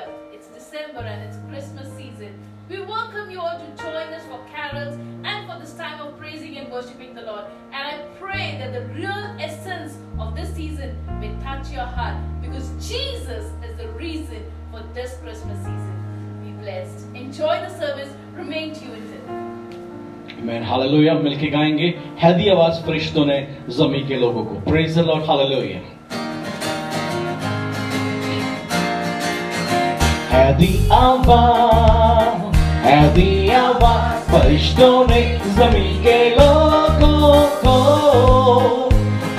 here. It's December and it's Christmas season. We welcome you all to join us for carols and for this time of praising and worshiping the Lord. And I pray that the real essence of this season may touch your heart, because Jesus is the reason for this Christmas season. Be blessed. Enjoy the service. Remain tuned in. Amen. Hallelujah. मिलके गाएंगे हैदी आवाज फरिश्तों ने ज़मीन के लोगों को. Praise the Lord. Hallelujah. हैदी आवाज फरिश्तों ने ज़मीन के लोगों को.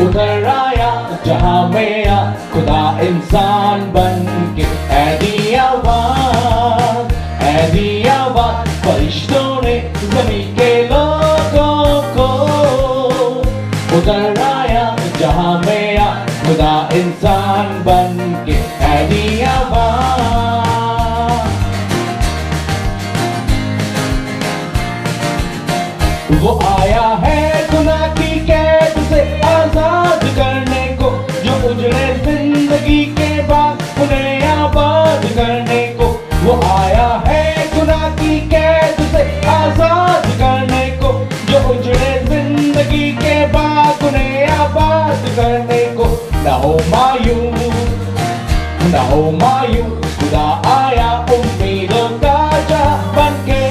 उतर आया जहां में आ खुदा इंसान बन के. हैदी आवाज फरिश्तों ने ज़मीन के लोगों को. उतर आया जहां में आ खुदा इंसान बन के. हैदी आवाज वो आया है गुनाह की कैद से आजाद करने को, जो उजड़े जिंदगी के बाद उन्हें आबाद करने को. वो आया है गुनाह की कैद से आजाद करने को, जो उजड़े जिंदगी के बाद उन्हें आबाद करने को. ना हो मायूस खुदा आया उम्मीदों का जहां बनके.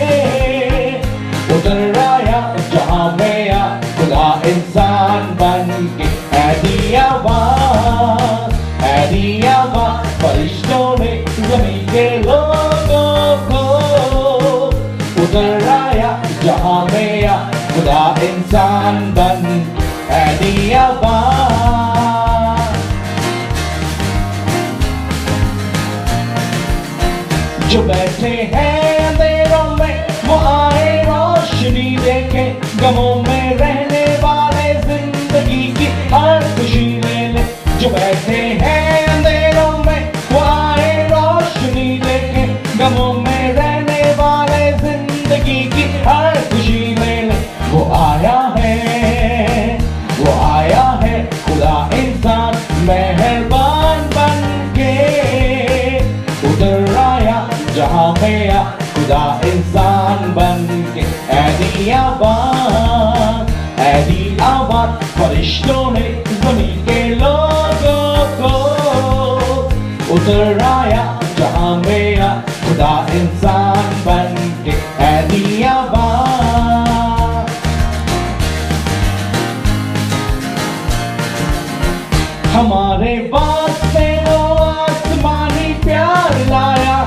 उतर आया जहां में आ खुदा इंसान बन के. हैदी आवाज फरिश्तों ने ज़मीन के लोगों को. उतर आया जहां में आ खुदा इंसान बन के. हैदी आवाज जो बैठे हैं अंधेरों में वो आए रोशनी देखे. गमों में रहने वाले जिंदगी की हर खुशी ले ले. जो बैठे हैं अंधेरों में वो आए रोशनी देखे. गमों में रहने वाले जिंदगी की हर खुशी ले ले. वो आया है खुदा इंसान मेहरबान बन के. उतर आया जहां में आ खुदा इंसान बन के. हैदी आवाज फरिश्तों ने ज़मीन के लोगों को. उतर आया जहां में आ खुदा इंसान बन के. हैदी आवाज हमारे वास्ते वो आसमानी प्यार लाया.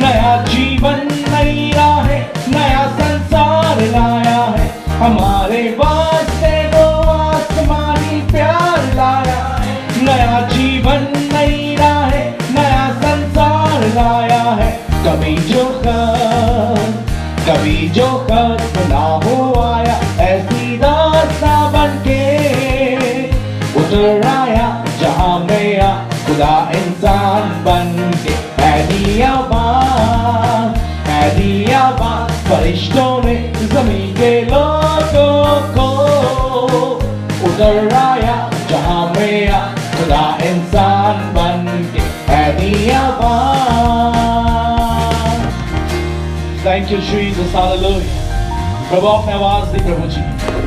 नया जीवन नई राहें नया संसार लाया है. हमारे वास्ते वो आसमानी प्यार लाया. नया जीवन नई राहें नया संसार लाया है. कभी जो खत्म ना हो आया ऐसी दास्तां बन के. उतर आया जहां में आ खुदा इंसान बन के. हैदी आवाज फरिश्तों ने ज़मीन के लोगों को. उतर आया जहां में आ खुदा इंसान बन के. हैदी आवाज. Thank you Jesus. हालेलुया. प्रभु आपने आवाज दी प्रभु जी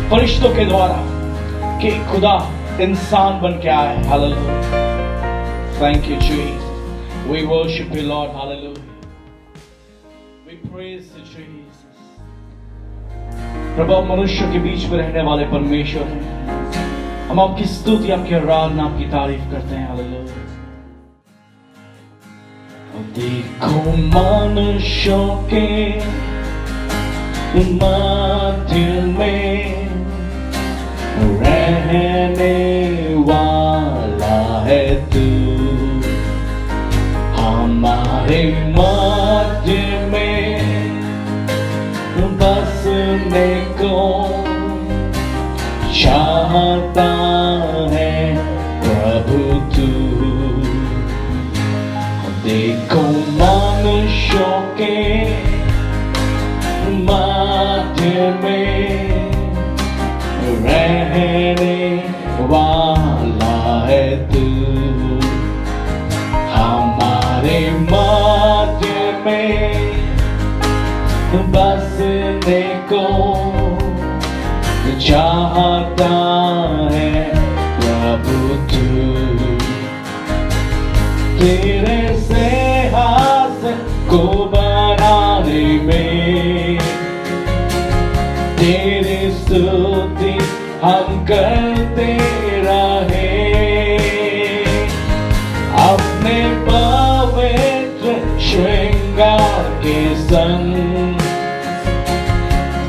फरिश्तों के द्वारा कि खुदा इंसान बन के आए. Hallelujah. Thank you, Jesus. We worship you, Lord. Hallelujah. We praise you, Jesus. प्रभु आप मनुष्य के बीच में रहने वाले परमेश्वर हैं. हम आपकी स्तुति आपकी आराधना आपकी तारीफ करते हैं. हालेलुया. देखो मनुष्यों के मध्य में रहने वाला है तू. हमारे मध्य में बसने को चाहता है प्रभु तू. देखो मनुष्यों के मध्य में रहने वाला है तू. हमारे मध्य चाहता है प्रभु तू, तेरे सिंहासन को बनाने में तेरी स्तुति हम करते रहे, अपने पवित्र श्रृंगार के संग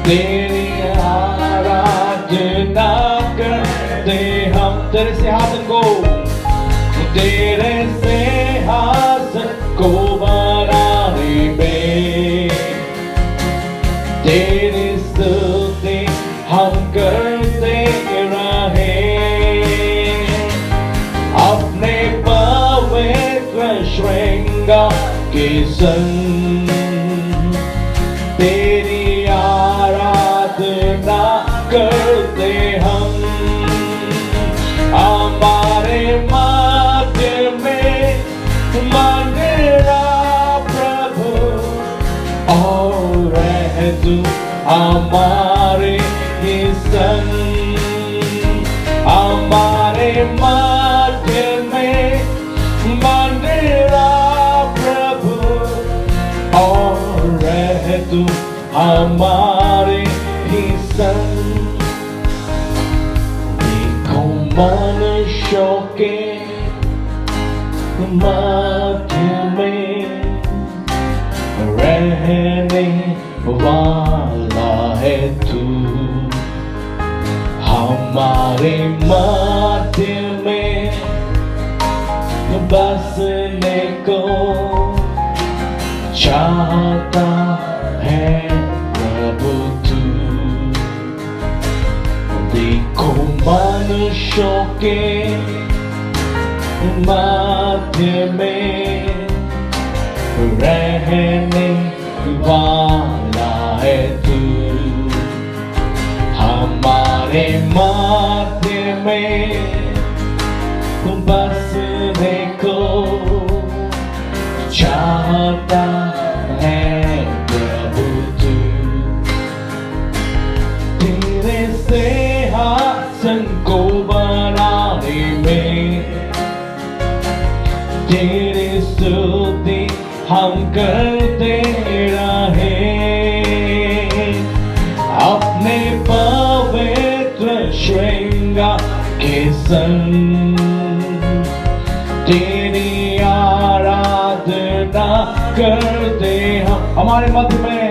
तेरी आराधना करते हम। तेरे सिंहासन को बनाने में तेरी स्तुति हम करते रहे, अपने पवित्र श्रृंगार के संग तेरी आराधना करते हम। हमारे मध्य में मंदिरा प्रभु और रह तू हमारे ही संग, हमारे मध्य में मंदिरा प्रभु और रह तू हमारे ही संग। देखो मनुष्यों के मध्य में रहने वाला है तू, हमारे मध्य में बसने को चाहता है प्रभु तू। देखो मनुष्यों के मध्य में रहने वाला है तू, हमारे मध्य में बसने को चाहता है प्रभु तू। तेरे सिंहासन को बनाने में तेरी स्तुति हम करते रहे, अपने पवित्र श्रृंगार के संग तेरी आराधना करते हम। हमारे मध्य में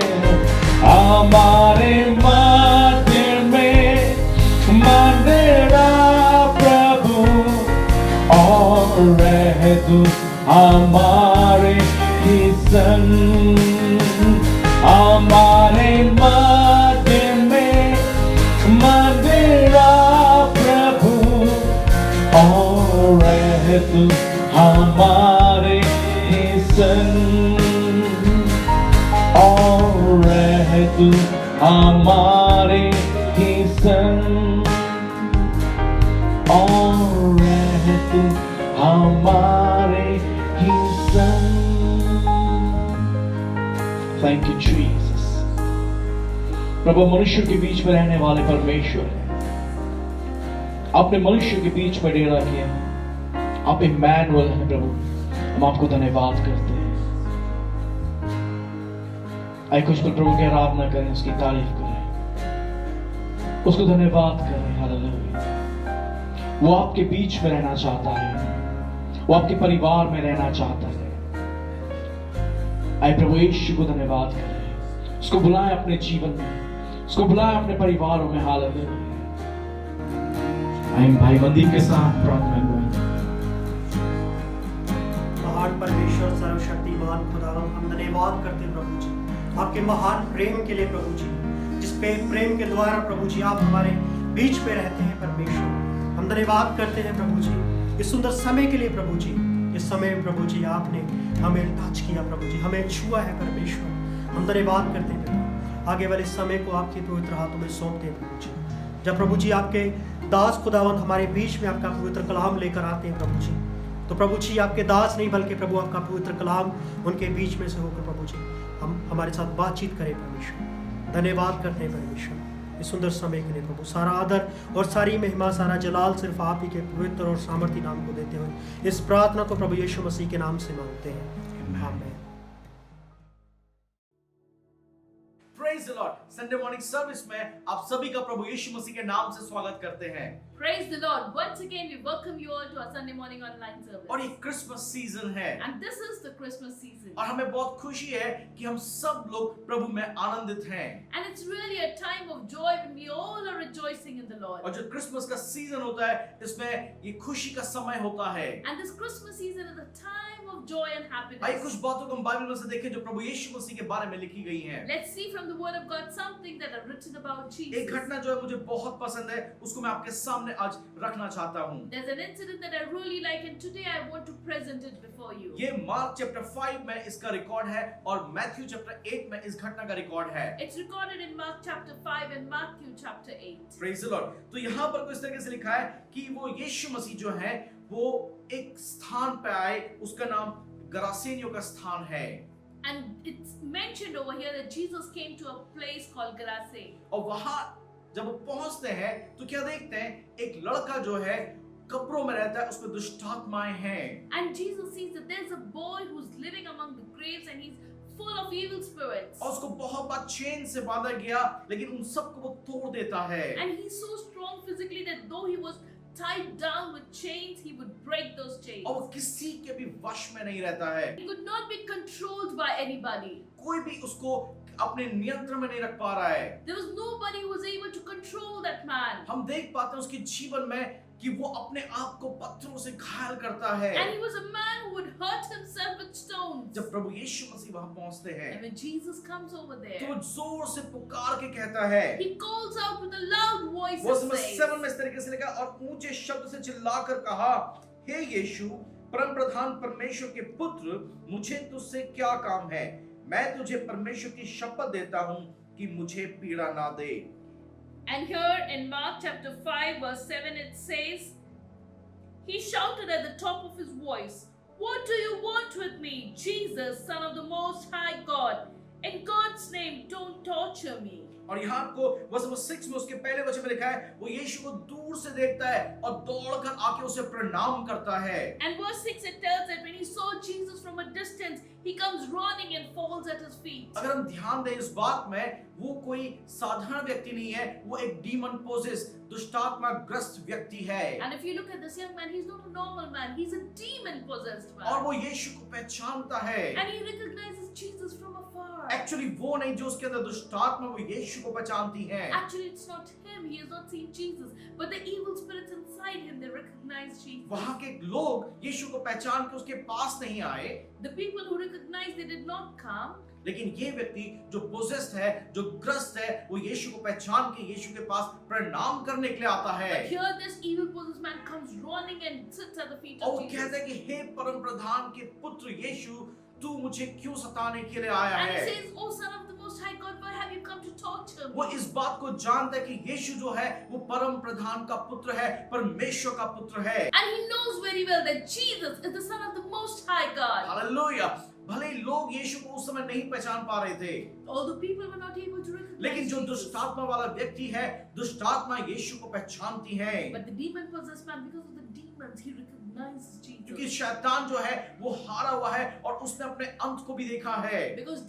मंदिरा प्रभु और रह तू हमारे ही संग, हमारे मध्य में मंदिरा प्रभु और रह तू हमारे ही संग, और रह तू हमारे ही संग, और रह तू हमारे ही संग। Thank you Jesus। प्रभु मनुष्य के बीच में रहने वाले परमेश्वर है, आपने मनुष्य के बीच में डेरा किया, आप इम्मैनुअल हैं प्रभु, हम आपको धन्यवाद करते हैं। आइए कुछ पर प्रभु की आराधना करें, उसकी तारीफ करें, उसको धन्यवाद करें। हालेलुया। वो आपके बीच में रहना चाहता है, वो आपके परिवार में रहना चाहता है। आइए प्रभु यीशु को धन्यवाद करें, उसको बुलाएं अपने जीवन में, उसको बुलाएं अपने परिवारों में। हालेलुया। आइए भाई मंदिर के साथ प्रार्थना करें। महान परमेश्वर सर्वशक्तिमान खुदावंद, हम धन्यवाद करते हैं प्रभु जी आपके महान प्रेम के लिए प्रभु जी, जिस पे प्रेम के द्वारा प्रभु जी आप हमारे बीच में रहते हैं परमेश्वर। हम धन्यवाद करते हैं प्रभु जी इस सुंदर समय के लिए प्रभु जी। इस समय में प्रभु जी आपने हमें टच किया प्रभु जी, हमें छुआ है परमेश्वर। हम धन्यवाद करते हैं प्रभु। आगे वाले समय को आपके पवित्र हाथों में सौंपते हैं प्रभु जी। जब प्रभु जी आपके दास खुदावंद हमारे बीच में आपका पवित्र कलाम लेकर आते हैं प्रभु जी, तो प्रभु जी आपके दास नहीं बल्कि प्रभु आपका पवित्र कलाम उनके बीच में से होकर प्रभु जी हम हमारे साथ बातचीत करें परमेश्वर। धन्यवाद करते हैं परमेश्वर। इस सुंदर समय के लिए प्रभु सारा आदर और सारी महिमा, सारा जलाल सिर्फ आप ही के पवित्र और सामर्थी नाम को देते हुए इस प्रार्थना को प्रभु यीशु मसीह के नाम से मांगते हैं, आमीन। Praise the Lord. Sunday morning service में आप सभी का प्रभु यीशु मसीह के नाम से स्वागत करते हैं। Praise the Lord. Once again, we welcome you all to our Sunday morning online service. और ये क्रिसमस सीजन है And this is the Christmas season. और हमें बहुत खुशी है कि हम सब लोग प्रभु में आनंदित हैं। And it's really a time of joy when we all are rejoicing in the Lord. और जो क्रिसमस का सीजन होता है इसमें ये खुशी का समय होता है। And this Christmas season is a time of joy and आइए happiness. कुछ बातों को हम बाइबल में से देखें जो प्रभु यीशु मसीह के बारे में लिखी गई हैं। Let's see from the Word of God something that are written about एक Jesus. घटना जो है मुझे बहुत पसंद है, उसको मैं आपके सामने आज रखना चाहता हूँ। There's an incident that I really like, and today I want to present it before you. ये मार्क चैप्टर 5 में इसका रिकॉर्ड है और मैथ्यू चैप्टर 8 में इस घटना का रिकॉर्ड है। It's recorded in Mark chapter 5 and Matthew chapter 8. Praise the Lord. तो यहाँ पर कुछ तरीके से लिखा है कि वो यीशु मसीह जो है वो एक स्थान पे आए, उसका नाम गरासेनियों का स्थान है। And it's mentioned over here that Jesus came to a place called Gerase. और वहां जब वो पहुंचते हैं तो क्या देखते हैं, एक लड़का जो है कब्रों में रहता है, उसमें दुष्ट आत्माएं हैं। And Jesus sees that there's a boy who's living among the graves and he's full of evil spirits. और उसको बहुत बार चेन से बांधा गया, लेकिन उन सबको वो तोड़ देता है। And he's so strong physically that though he was tied down with chains, he would break those chains. और वो किसी के भी वश में नहीं रहता है। He could not be controlled by anybody. कोई भी उसको अपने नियंत्रण में नहीं रख पा रहा है। There was nobody who was able to control that man. हम देख पाते हैं उसके जीवन में कि वो अपने आप को पत्थरों से घायल करता है। And he was a man who would hurt himself with stones. जब प्रभु यीशु मसीह वहां पहुंचते हैं And when Jesus comes over तो there, वो जोर से पुकार के कहता है, he calls out with a loud voice वो and says, 7 में इस तरीके से लिखा, और ऊंचे शब्द से चिल्लाकर कहा, हे यीशु परम प्रधान परमेश्वर के पुत्र, मुझे तुझसे क्या काम है? मैं तुझे परमेश्वर की शपथ देता हूं कि मुझे पीड़ा ना दे। And here in Mark chapter 5 verse 7 it says, he shouted at the top of his voice, what do you want with me, Jesus, Son of the Most High God? In God's name, don't torture me. और यहाँ आपको verse 6 में उसके पहले वचन में लिखा है, वो यीशु को दूर से देखता है और दौड़कर आके उसे प्रणाम करता है। And verse 6 it tells that when he saw Jesus from a distance, he comes running and falls at his feet. अगर हम ध्यान दें इस बात में, वो कोई साधारण व्यक्ति नहीं है, वो एक डीमन पोजेस दुष्टात्मा ग्रस्त व्यक्ति है। And if you look at this young man, he's not a normal man, he's a demon possessed man. और वो यीशु को पहचानता है। And he recognizes Jesus from afar. Actually वो नहीं जो उसके अंदर दुष्टात्मा, वो यीशु को पहचानती है। Actually, it's not him. He has not seen Jesus, but the evil spirits inside him, they recognize Jesus. वहां के लोग यीशु को पहचान के उसके पास नहीं आए, The people who recognized, they did not come. लेकिन ये व्यक्ति जो पोजेस्ड है, जो ग्रस्त है, वो यीशु को पहचान के यीशु के पास प्रणाम करने के लिए आता है। But here, this evil possessed man comes running and sits at the feet और of वो Jesus. कहता है कि हे परम प्रधान के पुत्र यीशु, तू मुझे क्यों सताने के लिए आया And he है? says, "Oh Son of the Most High God, why have you come to torture वो me?" इस बात को जानता है कि यीशु जो है वो परम प्रधान का पुत्र है, परमेश्वर का पुत्र है। And he knows very well that Jesus is the Son of the Most High God. Hallelujah. भले ही लोग यीशु को उस समय नहीं पहचान पा रहे थे, Although people were not able to recognize लेकिन जो Jesus. दुष्टात्मा वाला व्यक्ति है, दुष्टात्मा यीशु को पहचानती है। But the demon possessed man, because of the demons, he recognizes Jesus. क्योंकि शैतान जो है वो हारा हुआ है और उसने अपने अंत को भी देखा है। Because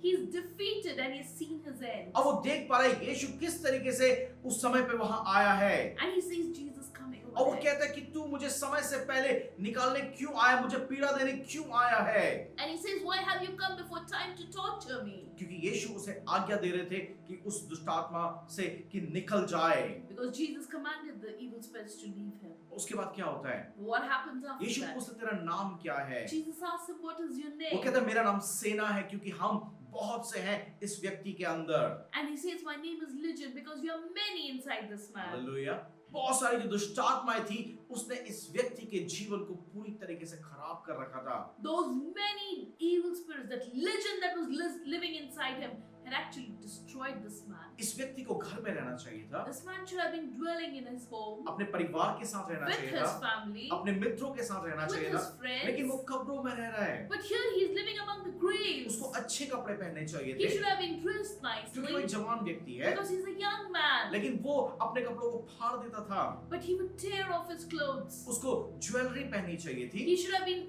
he's defeated and he's seen his end. अब वो देख पा रहा है यीशु किस तरीके से उस समय पे वहां आया है। And he sees Jesus coming और over वो there. कहता है कि तू मुझे समय से पहले निकालने क्यों आया, मुझे पीड़ा देने क्यों आया है? And he says, why have you come before time to torture me? क्योंकि यीशु उसे आज्ञा दे रहे थे कि उस दुष्टात्मा से कि निकल जाए। Because Jesus commanded the evil spirits to leave him. उसके बाद क्या होता है? What happens after Yeshu that? पूछता तेरा नाम क्या है? Jesus asks him, what is your वो name? कहता है मेरा नाम सेना है, क्योंकि हम बहुत से हैं इस व्यक्ति के अंदर। And he says, my name is Legion, because you are many inside this man. Hallelujah. बहुत सारी जो दुष्टात्माएं थी, उसने इस व्यक्ति के जीवन को पूरी तरीके से खराब कर रखा था। Those many evil spirits, that legion that was living inside him, had actually destroyed this man. इस व्यक्ति को घर में रहना चाहिए था, This man should have been dwelling in his home अपने परिवार के साथ रहना with चाहिए his था, family, अपने मित्रों के साथ रहना with चाहिए his था, लेकिन वो friends. कब्रों में रह रहा है। But here he is living among the graves. उसको अच्छे कपड़े पहनने चाहिए He थे should have been dressed क्योंकि वो एक nicely जवान व्यक्ति है, because he's a young man. लेकिन वो अपने कपड़ों को फाड़ देता था। But he would tear off his clothes. उसको ज्वेलरी पहननी चाहिए थी, He should have been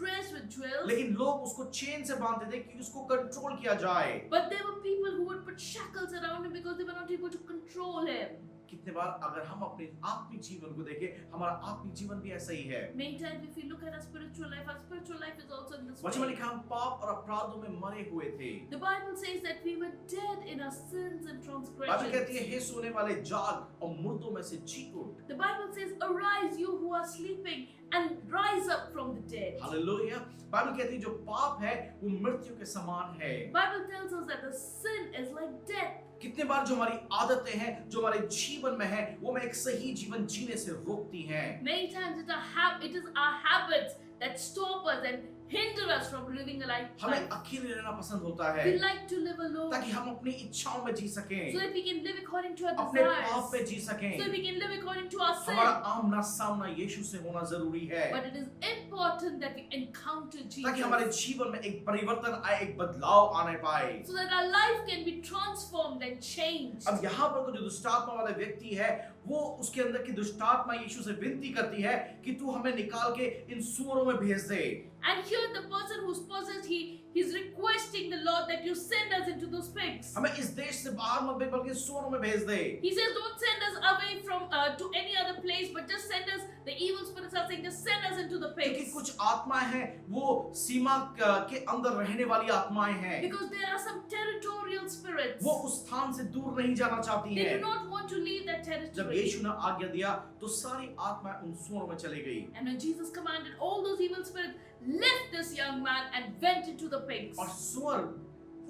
dressed with jewels. लेकिन लोग उसको चेन से बांधते थे कि उसको कंट्रोल किया जाए। But there were people who would put shackles around him because they were not able to control him. कितने बार अगर हम अपने आत्मिक जीवन को देखें, हमारा आत्मिक जीवन भी ऐसा ही है। Many times if we look at our spiritual life is also in this वचन में way. लिखा हम पाप और अपराधों में मरे हुए थे। The Bible says that we were dead in our sins and Bible कहती है transgressions. हे सोने वाले जाग और मुर्दों में से जी उठ। The Bible says, arise you who are sleeping and rise up from the dead. Hallelujah. Bible कहती है जो पाप है वो मृत्यु के समान है। Bible tells us that the sin is like death. कितने बार जो हमारी आदतें हैं, जो हमारे जीवन में है, वो हमें एक सही जीवन जीने से रोकती हैं। Many times it is our habits that stop us and hinder us from living a life. हमें अकेले रहना पसंद होता है We like to live alone ताकि हम अपनी इच्छाओं में जी सकें, so that we can live according to our अपने पाप desires, पे जी सकें। so that we can live according to our हमारा sin. आमना सामना यीशु से होना जरूरी है But it is important that we encounter ताकि हमारे Jesus जीवन में एक परिवर्तन आए, एक बदलाव आने पाए। so that our life can be transformed and changed. अब यहाँ पर तो जो दुष्टात्मा वाला व्यक्ति है, वो उसके अंदर की दुष्टात्मा यीशु से विनती करती है कि तू हमें निकाल के इन सुअरों में भेज दे। And here the person who's possessed, he's requesting the Lord that you send us into those pigs. हमें इस देश से बाहर मत भेज बल्कि सुअरों में भेज दे। He says, don't send us away from to any other place, but just send us. The evil spirits are saying, just send us into the क्योंकि pigs. कुछ आत्माएं हैं वो सीमा के अंदर रहने वाली आत्माएं हैं, Because there are some territorial spirits. वो उस स्थान से दूर नहीं जाना चाहती They do हैं। not want to leave that जब territory. यीशु ने आज्ञा दिया तो सारी आत्माएं उन सुअरों में चली गई And when Jesus commanded, all those evil spirits left this young man and went into the pigs. और सुअर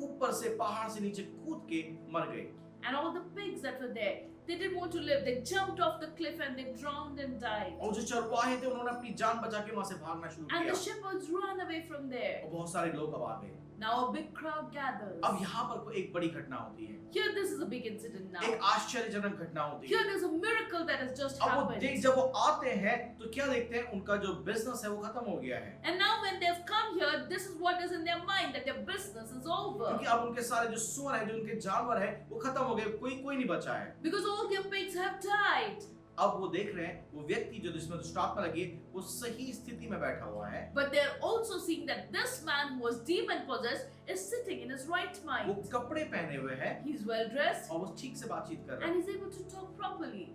ऊपर से पहाड़ से नीचे कूद के मर गए। And all the pigs that were there, they didn't want to live. They jumped off the cliff and they drowned and died. और जो चरवाहे थे उन्होंने अपनी जान बचा के वहां से भागना शुरू And किया the shepherds ran away from there. और बहुत सारे लोग अब आ गए। Now a big crowd gathers. अब यहाँ पर कोई एक बड़ी घटना होती है, Here this is a big incident now. एक आश्चर्यजनक घटना होती है। Here there's a miracle that has just अब वो happened. जब वो आते हैं तो क्या देखते हैं, उनका जो बिजनेस है वो खत्म हो गया है, And now when they've come here, this is what is in their mind, that their business is over. क्योंकि अब उनके सारे जो सुअर है, जो उनके जानवर है वो खत्म हो गए, कोई नहीं बचा है। Because all their pigs have died. अब वो देख रहे हैं वो व्यक्ति जो जिसमें दुष्टात्मा लगी है, वो सही स्थिति में बैठा हुआ है, But they're also seeing that this man who was demon possessed is sitting in his right वो mind. कपड़े पहने हुए है He's well dressed और वो ठीक से बातचीत कर रहा है। and he's able to talk properly.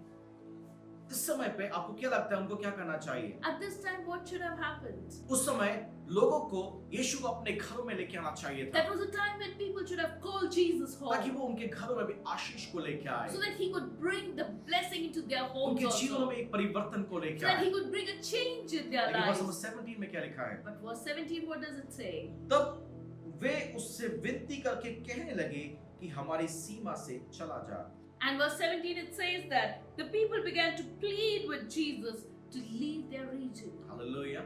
इस समय पे आपको क्या लगता है उनको क्या करना चाहिए? At this time, what should have happened? उस समय लोगों को यीशु को अपने घरों में लेके आना चाहिए था That was a time when people should have called Jesus ताकि home वो उनके घरों में भी आशीष को लेके आए, so that he could bring the blessing into their homes उनके जीवनों also. में एक परिवर्तन को So लेके that आए। he could bring a change in their लेकिन वर्ष नंबर lives. 17 में क्या लिखा है? But verse 17, what does it say? तब वे उससे विनती करके कहने लगे कि हमारी सीमा से चला जा। And verse 17, it says that the people began to plead with Jesus to leave their region. Hallelujah.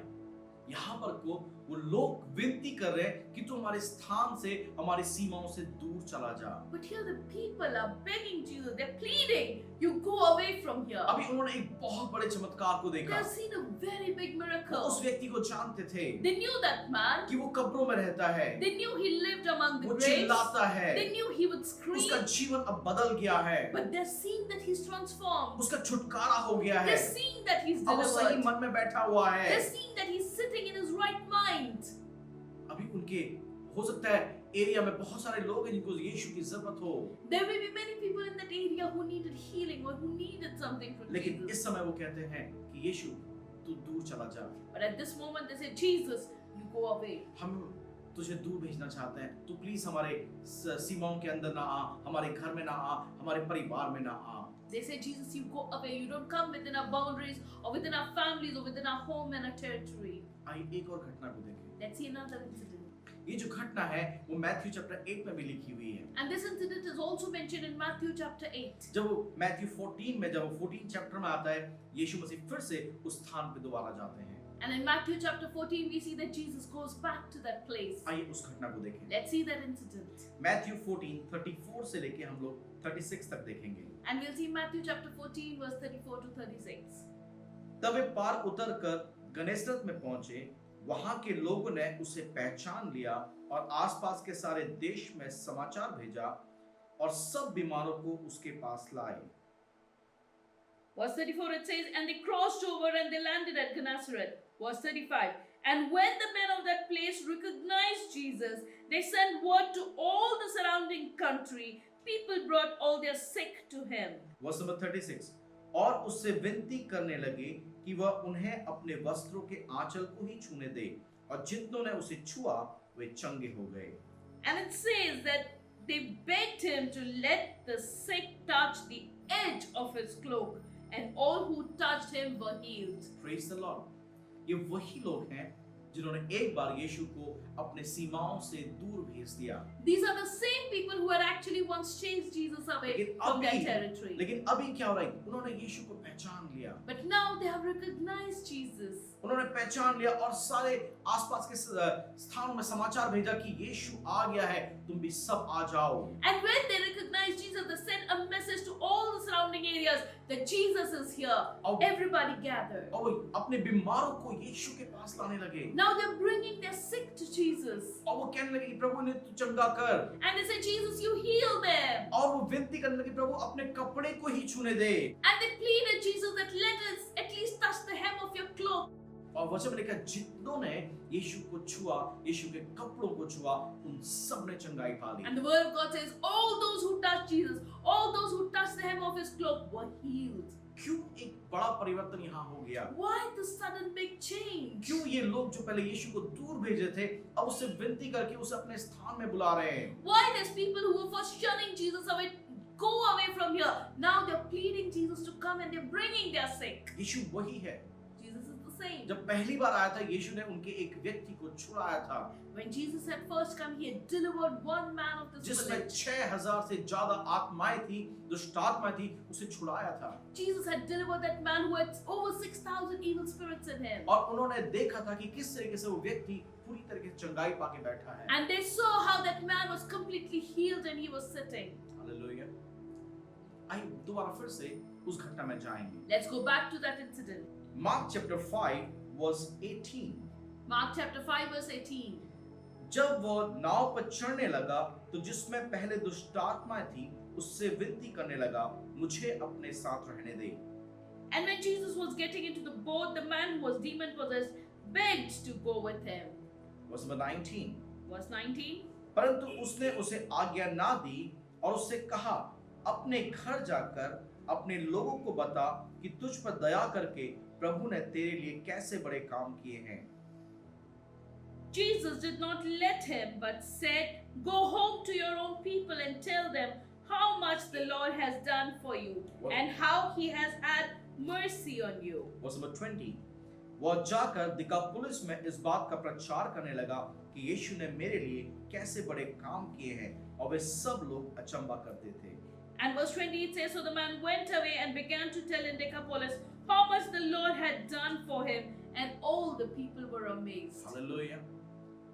यहाँ पर को वो लोग विनती कर रहे हैं कि तू हमारे स्थान से, हमारी सीमाओं से दूर चला जा। But here the people are begging Jesus, they're pleading, you go away from here. अभी उन्होंने एक बहुत बड़े चमत्कार को They देखा। have seen a very big वो miracle. उस व्यक्ति को जानते थे They knew that man. कि वो कब्रों में रहता है, They knew he lived among the वो graves. चिल्लाता है, They knew he would उसका scream. जीवन अब बदल गया है, But they're seeing that he's transformed. उसका छुटकारा हो गया है, They're seeing that he's अब वो सही delivered. मन में बैठा हुआ है। They're seeing that he's sitting in his right mind. अभी उनके हो सकता है एरिया में बहुत सारे लोग हैं जिनको यीशु की जरूरत हो, There may be many people in that area who needed healing or who needed something from लेकिन Jesus. इस समय वो कहते हैं कि यीशु तू दूर चला जा, But at this moment they say, Jesus, you go away. हम तुझे दूर भेजना चाहते हैं, तू प्लीज हमारे सीमाओं के अंदर ना आ, हमारे घर में ना आ, हमारे परिवार में ना आ। They say, Jesus, you go away. You don't come within our boundaries or within our families or within our home and our territory. आइए एक और घटना को देखें। Let's see another incident. ये जो घटना है वो मैथ्यू चैप्टर 8 में भी लिखी हुई है। And this incident is also mentioned in Matthew chapter 8. जब वो मैथ्यू 14 में, जब वो 14 चैप्टर में आता है, यीशु मसीह फिर से उस स्थान पे दोबारा जाते हैं। And in Matthew chapter 14, we see that Jesus goes back to that place. आइए उस घटना को देखें। Let's see that incident. Matthew 14:34 से लेके हम लोग 36 तक देखेंगे। And we'll see Matthew chapter 14, verse 34 to 36. तब वे पार उतरकर गनेसरत में पहुंचे। वहां के लोगों ने उसे पहचान लिया और आसपास के सारे देश में समाचार भेजा और सब बीमारों को उसके पास लाए। Verse 34 it says, and they crossed over and they landed at Gennesaret. Verse 35, and when the men of that place recognized Jesus, they sent word to all the surrounding country. People brought all their sick to him. Verse number 36, और उससे विनती करने लगे कि वह उन्हें अपने वस्त्रों के आंचल को ही छूने दे, और जितनों ने उसे छुआ वे चंगे हो गए। And it says that they begged him to let the sick touch the edge of his cloak, and all who touched him were healed. Praise the Lord. ये वही लोग हैं जिन्होंने एक बार यीशु को अपने सीमाओं से दूर भेज दिया। These are the same people who had actually once chased Jesus away from their territory. लेकिन अभी क्या हो रहा है? उन्होंने यीशु को पहचान लिया। But now they have recognized Jesus. उन्होंने पहचान लिया और सारे आसपास के स्थानों में समाचार भेजा कि यीशु आ गया है, तुम भी सब आ जाओ। And when they recognized Jesus, they sent a message to all the surrounding areas that Jesus is here. Everybody gathered. और वो अपने बीमारों को यीशु के पास लाने लगे। Now they're bringing their sick to Jesus. और वो कहने लगे कि प्रभु ने तू चंगा कर। And they say, Jesus, you heal them. और वो विनती करने लगे प्रभु अपने कपड़े को ही छूने दे। And they pleaded Jesus that let us at least touch the hem of your cloak. और वचन में लिखा जितनों ने यीशु को छुआ, यीशु के कपड़ों को छुआ, उन सब ने चंगाई पा ली। And the word of God says, all those who touched Jesus, all those who touched the hem of his cloak were healed. क्यों एक बड़ा परिवर्तन यहाँ हो गया? Why the sudden big change? क्यों ये लोग जो पहले यीशु को दूर भेजे थे, अब उससे विनती करके उसे अपने स्थान में बुला रहे हैं? Why these people who were first shunning Jesus away, go away from here, now they're pleading Jesus to come and they're bringing their sick. यीशु वही है। Jesus is the same. जब पहली बार आया था यीशु ने उनके एक व्यक्ति को छुड़ाया था When Jesus had first come, he had delivered one man of this जिसमें village. 6000 से ज्यादा आत्माएं थी, दुष्ट आत्माएं थी, उसे छुड़ाया था। Jesus had delivered that man who had over 6,000 evil spirits in him. और उन्होंने देखा था कि किस तरीके से वो व्यक्ति पूरी तरीके से चंगाई पाके बैठा है। And they saw how that man was completely healed and he was sitting. Hallelujah. आइए दोबारा फिर से उस घटना में जाएंगे। Let's go back to that incident. Mark chapter 5 verse 18। Mark chapter 5 verse 18. जब वो नाव पर चढ़ने लगा तो जिसमें पहले दुष्ट आत्माएं थी उससे विनती करने लगा, मुझे अपने साथ रहने दे। And when Jesus was getting into the boat, the man who was demon possessed begged to go with him. Verse number 19। Verse 19. परंतु उसने उसे आज्ञा ना दी और उससे कहा, अपने घर जाकर अपने लोगों को बता कि तुझ पर दया करके प्रभु ने तेरे लिए कैसे बड़े काम किए हैं। Jesus did not let him, but said, go home to your own people and tell them how much the Lord has done for you and how he has had mercy on you. Verse number 20। वह जाकर दिकापुलिस में इस बात का प्रचार करने लगा कि यीशु ने मेरे लिए कैसे बड़े काम किए हैं, और वे सब लोग अचंभा करते थे। And verse 20 it says, so the man went away and began to tell in Decapolis how much the Lord had done for him, and all the people were amazed. Hallelujah.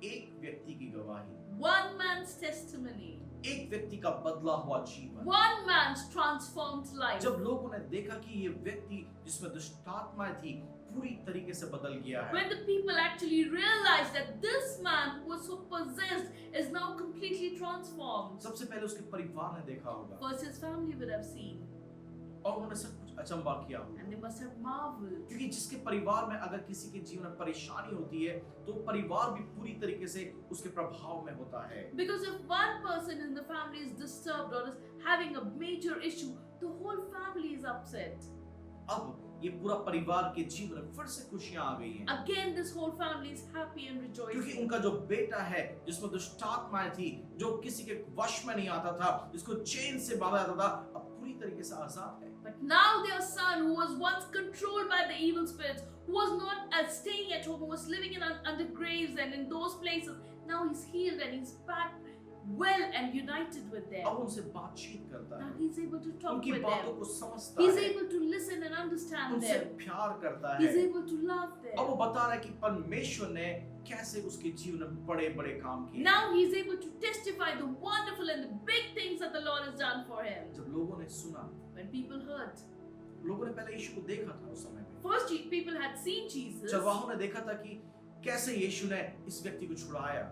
एक व्यक्ति की गवाही, One man's testimony, एक व्यक्ति का बदला हुआ जीवन, one man's transformed life. जब लोगों ने देखा कि ये व्यक्ति जिसमें दुष्ट आत्माएं थी पूरी तरीके से बदल गया है, When the people actually realized that this man who was so possessed is now completely transformed. सबसे पहले उसके परिवार ने देखा होगा First his family would have seen, और उन्होंने सब कुछ अचंभा किया होगा, and they must have marveled. क्योंकि जिसके परिवार में अगर किसी के जीवन में परेशानी होती है तो परिवार भी पूरी तरीके से उसके प्रभाव में होता है। Because if one person in the family is disturbed or is having a major issue, the whole family is upset. अब ये पूरा परिवार के जीवन में फिर से खुशियां आ गई हैं, Again, this whole family is happy and क्योंकि rejoicing. उनका जो बेटा है जिसमें दुष्ट आत्माएं थी, जो किसी के वश में नहीं आता था, जिसको चेन से बांधा जाता था, अब पूरी तरीके से आजाद है। But now their son, who was once controlled by the evil spirits, who was not staying at home, who was living in under graves and in those places, now he's healed and he's back well and united with them. अब उनसे बातचीत करता Now है, he's able to talk उनकी with बातों them. को समझता He's है, able to listen and understand उनसे them. प्यार करता He's है। able to love अब वो them. बता रहा है कि परमेश्वर ने कैसे उसके जीवन में बड़े बड़े काम किए। Now he's able to testify the wonderful and the big things that the Lord has done for him. जब लोगों ने सुना, When people heard, लोगों ने पहले यीशु को देखा था उस समय में, first people had seen Jesus. चरवाहों ने देखा था कि कैसे यीशु ने इस व्यक्ति को छुड़ाया।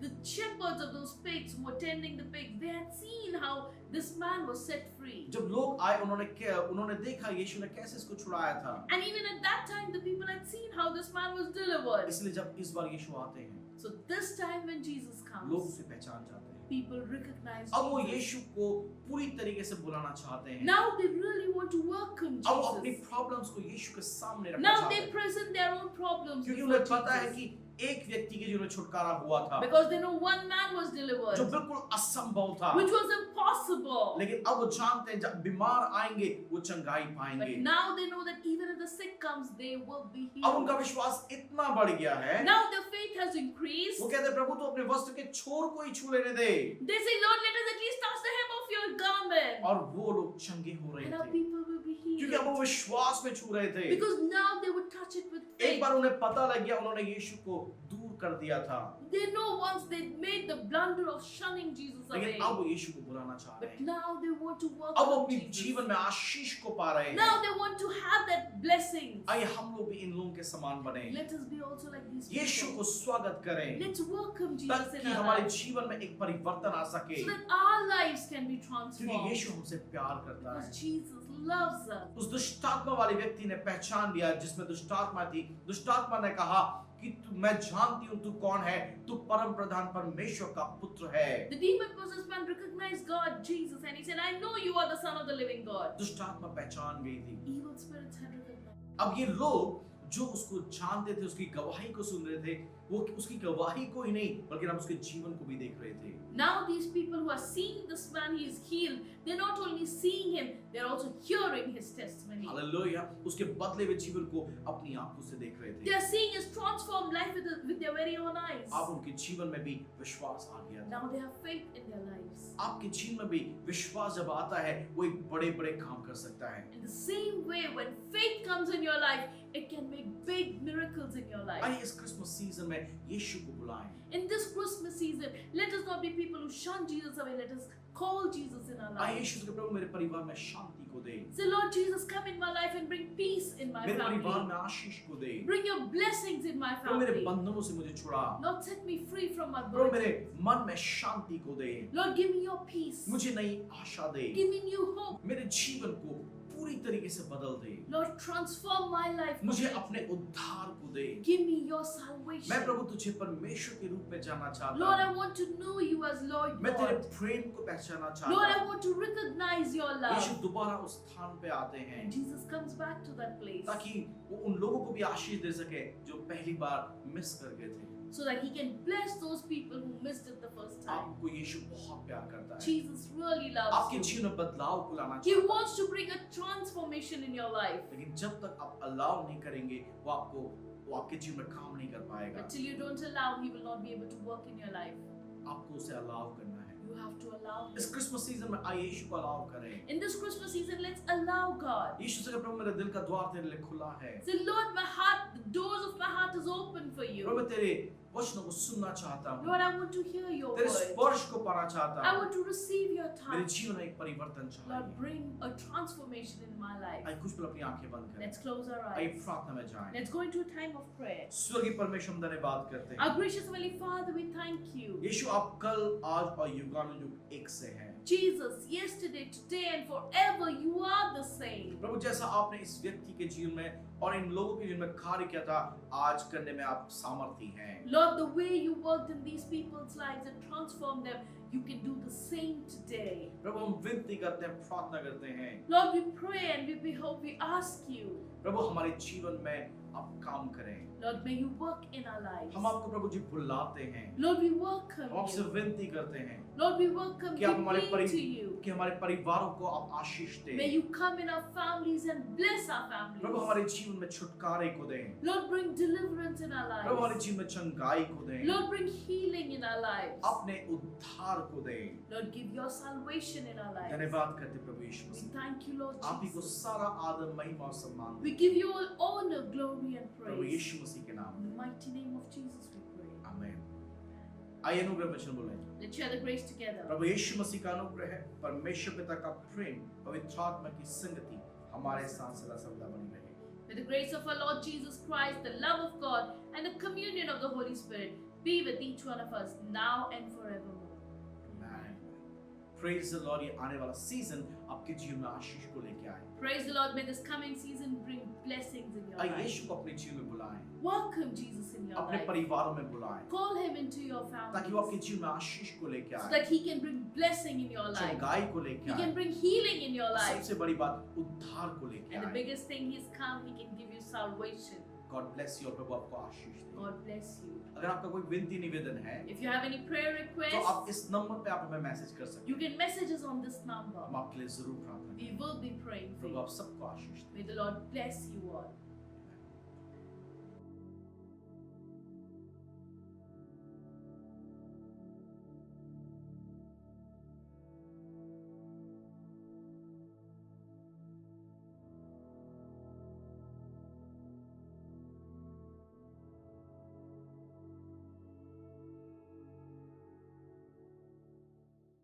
The shepherds of those pigs who were tending the pigs, they had seen how this man was set free. जब लोग आए उन्होंने देखा यीशु ने कैसे इसको छुड़ाया था। And even at that time, the people had seen how this man was delivered. इसलिए जब इस बार यीशु आते हैं, So this time when Jesus लोग comes, उसे पहचान जाते हैं। people recognize अब वो Jesus. यीशु को पूरी तरीके से बुलाना चाहते हैं। Now they really want to welcome अब वो अपनी Jesus. प्रॉब्लम्स को यीशु के सामने रखना Now चाहते they हैं, present their own problems क्योंकि before उन्हें पता है Jesus. कि एक व्यक्ति के जीवन में छुटकारा हुआ था, Because they know one man was जो delivered, बिल्कुल असंभव था। which was impossible. लेकिन अब वो जानते हैं जब बीमार आएंगे वो चंगाई But पाएंगे। now they know that even if the sick comes, they will be अब उनका healed. विश्वास इतना बढ़ गया है, Now their faith has increased. वो कहते हैं प्रभु तो अपने वस्त्र के छोर को ही छू लेने दे। They say, Lord, let us at least touch the hem of your garment. और वो लोग चंगे हो रहे And our थे, people will be क्योंकि अब वो healed. विश्वास में छू रहे थे। Because now they would touch it with एक faith. बार उन्हें पता लग गया, उन्होंने यीशु को दूर कर दिया था, They know once they made the blunder of shunning Jesus away. लेकिन अब वो यीशु को बुलाना चाह रहे But हैं। now they want to अब वो welcome अपने Jesus. जीवन में आशीष को पा रहे हैं। Now they want to have that blessing. आइए हम लोग भी इन लोगों के समान बने, Let us be also like these Yeshu people. को स्वागत करें, Let's welcome Jesus ताकि in our हमारे lives, जीवन में एक परिवर्तन आ सके, so that our lives can be क्योंकि transformed. यीशु हमसे प्यार करता Because है। Jesus loves us. उस दुष्टात्मा वाले व्यक्ति ने पहचान लिया जिसमें दुष्टात्मा थी। दुष्टात्मा ने कहा कि मैं जानती हूँ तू कौन है, तू परम प्रधान परमेश्वर का पुत्र है। The demon-possessed man recognized God, Jesus, and he said, I know you are the Son of the living God. दुष्टात्मा पहचान गई थी। Evil spirits had recognized. अब ये लोग जो उसको जानते थे, उसकी गवाही को सुन रहे थे, वो उसकी गवाही को ही नहीं बल्कि हम उसके जीवन को भी देख रहे थे। Now these people who are seeing this man, he is healed, they're not only seeing him, they're also hearing his testimony. Hallelujah, उसके बदले हुए जीवन को अपनी आंखों से देख रहे They थे। are seeing his transformed life with their very own eyes. अब उनके जीवन में भी विश्वास आ गया था। Now they have faith in their lives. आपके जीवन में भी विश्वास जब आता है, वो एक बड़े बड़े काम कर सकता है। In the same way, when faith comes in your life, it can make big miracles in your life. आइए इस क्रिसमस सीजन में यीशु को बुलाएं। In this Christmas season, let us not be people who shun Jesus away. Let us call Jesus in our आइए lives. यीशु से प्रभु मेरे परिवार में शांति को दे, Say, Lord Jesus, come in my life and bring peace in my मेरे परिवार family. में आशीष को दे, Bring your blessings in my प्रभु मेरे family. बंधनों से मुझे छुड़ा, Lord, set me free from my प्रभु मेरे burden. मन में शांति को दे, Lord, give me your peace. मुझे नई आशा दे, Give me new hope. मेरे जीवन को पूरी तरीके से बदल दे, Lord, transform my life. मुझे completely. अपने उद्धार को दे। Give me your मैं salvation. प्रभु तुझे परमेश्वर के रूप में जानना चाहता Lord, I हूँ, want to know you as Lord मैं तेरे God. प्रेम को पहचानना Lord, चाहता I हूँ। want to recognize your Yeshu love. दोबारा उस स्थान पे आते हैं And Jesus comes back to that place ताकि वो उन लोगों को भी आशीष दे सके जो पहली बार मिस कर गए थे। so that he can bless those people who missed it the first time. आपको यीशु बहुत प्यार करता है, Jesus really loves आपके you. जीवन में बदलाव को लाना He चाहता wants to bring a transformation in your life. है, लेकिन जब तक आप अलाउ नहीं करेंगे वो आपके जीवन में काम नहीं कर पाएगा। But till you don't allow, he will not be able to work in your life. आपको उसे अलाउ करना है। You have to allow इस him. क्रिसमस सीजन में आइए यीशु को अलाउ करें। In this Christmas season, let's allow God. यीशु से कहे, प्रभु मेरे दिल का द्वार तेरे लिए खुला है, Say, Lord, my heart, the doors of my heart is open for Prabhu you. मैं तेरे वचनों को सुनना चाहता हूँ, Lord, I want to hear your तेरे word. स्पर्श को पाना चाहता I हूँ, want to receive your मेरे touch. जीवन में एक परिवर्तन Lord, चाहिए। bring a transformation in my life. आइए कुछ पल अपनी आंखें बंद करें, Let's close our आइए eyes. प्रार्थना में जाएं। Let's go into a time of prayer. स्वर्गीय परमेश्वर हम धन्यवाद करते हैं। Our gracious Heavenly Father, we thank you. यीशु आप कल, आज और युगानुयुग एक से हैं। Jesus, yesterday, today, and forever, you are the same. प्रभु जैसा आपने इस व्यक्ति के जीवन में और इन लोगों के जीवन में कार्य किया था, आज करने में आप सामर्थी हैं। Lord, the way you worked in these people's lives and transformed them, you can do the same today. प्रभु हम विनती करते हैं, प्रार्थना करते हैं, Lord, we pray and we behold, we ask you. प्रभु हमारे जीवन में आप काम करें। Lord, may you work in our lives. हम आपको प्रभु जी बुलाते हैं, Lord, we welcome हम आपसे you. विनती करते हैं Lord, we welcome कि आप हमारे you to you. कि हमारे परिवारों को आप आशीष May दें। you come in our families and bless our Prabhu families. हमारे जीवन में छुटकारे को दें। Lord, bring deliverance in our प्रभु हमारे lives. जीवन में चंगाई को दें। Lord, bring healing in our lives. अपने उद्धार को दें। Lord, give your salvation in our lives. धन्यवाद करते प्रभु यीशु We Masih. thank you, Lord आप ही को Jesus. सारा आदर महिमा और सम्मान We दें। give you all honor, glory, and Prabhu praise. यीशु मसीह के नाम In में the mighty name of Jesus, we pray. आमीन। आइए अनुग्रह वचन बोलें। Let's share the grace together. प्रभु यीशु मसीह का अनुग्रह है, परमेश्वर पिता का प्रेम, पवित्र आत्मा की संगति हमारे साथ सदा सर्वदा बनी रहे। May the grace of our Lord Jesus Christ, the love of God, and the communion of the Holy Spirit be with each one of us now and forevermore. Amen. Praise the Lord। ये आने वाला season आपके जीवन में आशीष को लेके आए। Praise the Lord. May this coming season bring blessings in your आइए life. यीशु को अपने जीवन में बुलाएं, Welcome Jesus in your अपने life. परिवारों में बुलाएं, Call him into your ताकि वो आपके family जीवन में आशीष को लेके so आए, that he can bring blessing in your life. चंगाई को लेके He आए, can bring healing in your life. सबसे बड़ी बात उद्धार को लेके And the आए। biggest thing he's come, he can give you salvation. God bless you और प्रभु आपको आशीष दे। God bless you. अगर आपका कोई विनती निवेदन है If you have any prayer तो आप requests, इस नंबर पे आप हमें मैसेज कर सकते you हैं। can message us on this number. हम आपके लिए जरूर प्रार्थना We करेंगे। will be praying for Prabhu you. आप सबको आशीष दे। May the Lord bless you all.